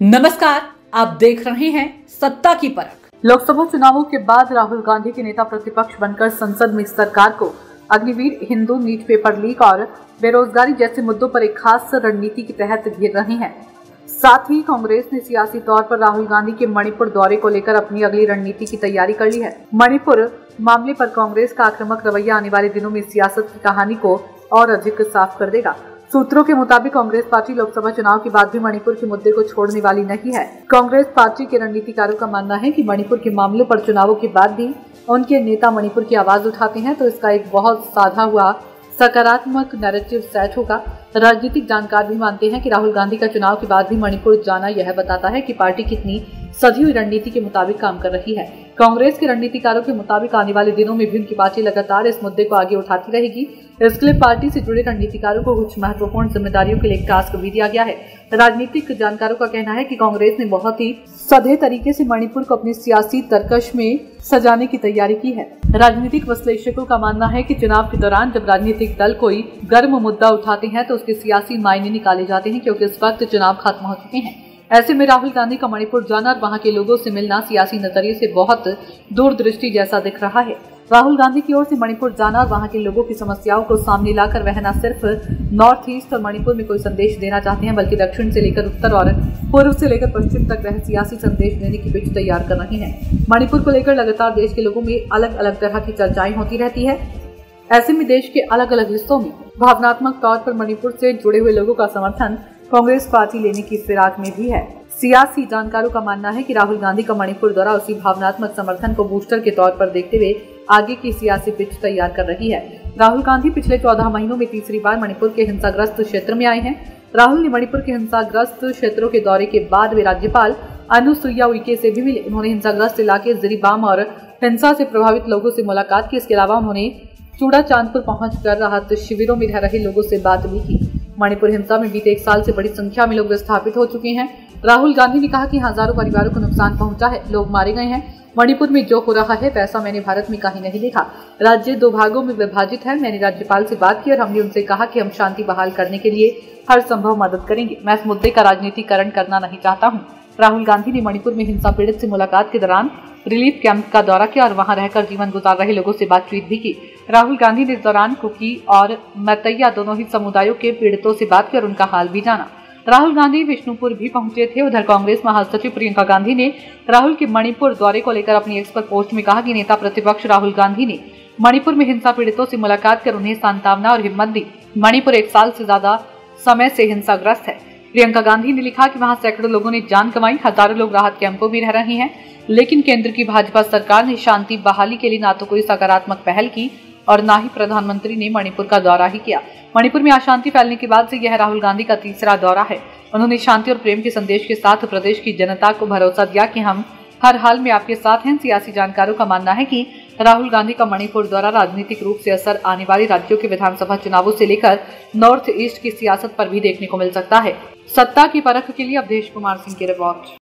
नमस्कार, आप देख रहे हैं सत्ता की परख। लोकसभा चुनावों के बाद राहुल गांधी के नेता प्रतिपक्ष बनकर संसद में सरकार को Agniveer, Hindu, NEET paper leak और बेरोजगारी जैसे मुद्दों पर एक खास रणनीति के तहत घेर रहे हैं। साथ ही कांग्रेस ने सियासी तौर पर राहुल गांधी के मणिपुर दौरे को लेकर अपनी अगली रणनीति की तैयारी कर ली है। मणिपुर मामले पर कांग्रेस का आक्रामक रवैया आने वाले दिनों में सियासत की कहानी को और अधिक साफ कर देगा। सूत्रों के मुताबिक कांग्रेस पार्टी लोकसभा चुनाव के बाद भी मणिपुर के मुद्दे को छोड़ने वाली नहीं है। कांग्रेस पार्टी के रणनीतिकारों का मानना है कि मणिपुर के मामले पर चुनावों के बाद भी उनके नेता मणिपुर की आवाज उठाते हैं तो इसका एक बहुत साधा हुआ सकारात्मक नैरेटिव सेट होगा। राजनीतिक जानकार भी मानते हैं कि राहुल गांधी का चुनाव के बाद भी मणिपुर जाना यह बताता है कि पार्टी कितनी सधी हुई रणनीति के मुताबिक काम कर रही है। कांग्रेस के रणनीतिकारों के मुताबिक आने वाले दिनों में भी उनकी पार्टी लगातार इस मुद्दे को आगे उठाती रहेगी। इसके लिए पार्टी से जुड़े रणनीतिकारों को कुछ महत्वपूर्ण जिम्मेदारियों के लिए टास्क भी दिया गया है। राजनीतिक जानकारों का कहना है कि कांग्रेस ने बहुत ही सधे तरीके से मणिपुर को अपनी सियासी तरकश में सजाने की तैयारी की है। राजनीतिक विश्लेषकों का मानना है कि चुनाव के दौरान जब राजनीतिक दल कोई गर्म मुद्दा उठाते हैं तो उसके सियासी मायने निकाले जाते हैं, क्योंकि इस वक्त चुनाव खत्म हो चुके हैं। ऐसे में राहुल गांधी का मणिपुर जाना और वहां के लोगों से मिलना सियासी नजरिए से बहुत दूरदृष्टि जैसा दिख रहा है। राहुल गांधी की ओर से मणिपुर जाना और वहां के लोगों की समस्याओं को सामने लाकर वह न सिर्फ नॉर्थ ईस्ट और मणिपुर में कोई संदेश देना चाहते हैं, बल्कि दक्षिण से लेकर उत्तर और पूर्व से लेकर पश्चिम तक वह सियासी संदेश देने की पिच तैयार कर रहे हैं। मणिपुर को लेकर लगातार देश के लोगों में अलग अलग तरह की चर्चाएं होती रहती है। ऐसे में देश के अलग अलग हिस्सों में भावनात्मक तौर पर मणिपुर से जुड़े हुए लोगों का समर्थन कांग्रेस पार्टी लेने की फिराक में भी है। सियासी जानकारों का मानना है कि राहुल गांधी का मणिपुर दौरा उसी भावनात्मक समर्थन को बूस्टर के तौर पर देखते हुए आगे की सियासी पिच तैयार कर रही है। राहुल गांधी पिछले 14 महीनों में तीसरी बार मणिपुर के हिंसाग्रस्त क्षेत्र में आए हैं। राहुल ने मणिपुर के हिंसाग्रस्त क्षेत्रों के दौरे के बाद वे राज्यपाल अनुसुईया उइके से भी मिले। उन्होंने हिंसाग्रस्त इलाके जिरीबाम और हिंसा से प्रभावित लोगों से मुलाकात की। इसके अलावा उन्होंने चूड़ा चांदपुर पहुंचकर राहत शिविरों में रह रहे लोगों से बात भी की। मणिपुर हिंसा में बीते 1 साल से बड़ी संख्या में लोग विस्थापित हो चुके हैं। राहुल गांधी ने कहा कि हजारों परिवारों को नुकसान पहुंचा है, लोग मारे गए हैं। मणिपुर में जो हो रहा है वैसा मैंने भारत में कहीं नहीं देखा। राज्य 2 भागों में विभाजित है। मैंने राज्यपाल से बात की और हमने उनसे कहा कि हम शांति बहाल करने के लिए हर संभव मदद करेंगे। मैं इस मुद्दे का राजनीतिकरण करना नहीं चाहता हूँ। राहुल गांधी ने मणिपुर में हिंसा पीड़ित से मुलाकात के दौरान रिलीफ कैंप का दौरा किया और वहां रहकर जीवन गुजार रहे लोगों से बातचीत भी की। राहुल गांधी ने इस दौरान कुकी और मैतैया दोनों ही समुदायों के पीड़ितों से बात की और उनका हाल भी जाना। राहुल गांधी विष्णुपुर भी पहुंचे थे। उधर कांग्रेस महासचिव प्रियंका गांधी ने राहुल के मणिपुर दौरे को लेकर अपनी एक्स पर पोस्ट में कहा कि नेता प्रतिपक्ष राहुल गांधी ने मणिपुर में हिंसा पीड़ितों से मुलाकात कर उन्हें सांत्वना और हिम्मत दी। मणिपुर 1 साल से ज्यादा समय से हिंसाग्रस्त है। प्रियंका गांधी ने लिखा कि वहां सैकड़ों लोगों ने जान गंवाई, हजारों लोग राहत कैंपों में रह रहे हैं, लेकिन केंद्र की भाजपा सरकार ने शांति बहाली के लिए ना तो कोई सकारात्मक पहल की और ना ही प्रधानमंत्री ने मणिपुर का दौरा ही किया। मणिपुर में अशांति फैलने के बाद से यह राहुल गांधी का तीसरा दौरा है। उन्होंने शांति और प्रेम के संदेश के साथ प्रदेश की जनता को भरोसा दिया कि हम हर हाल में आपके साथ हैं। सियासी जानकारों का मानना है कि राहुल गांधी का मणिपुर दौरा राजनीतिक रूप से असर आने वाले राज्यों के विधानसभा चुनावों से लेकर नॉर्थ ईस्ट की सियासत पर भी देखने को मिल सकता है। सत्ता की परख के लिए अवधेश कुमार सिंह की रिपोर्ट।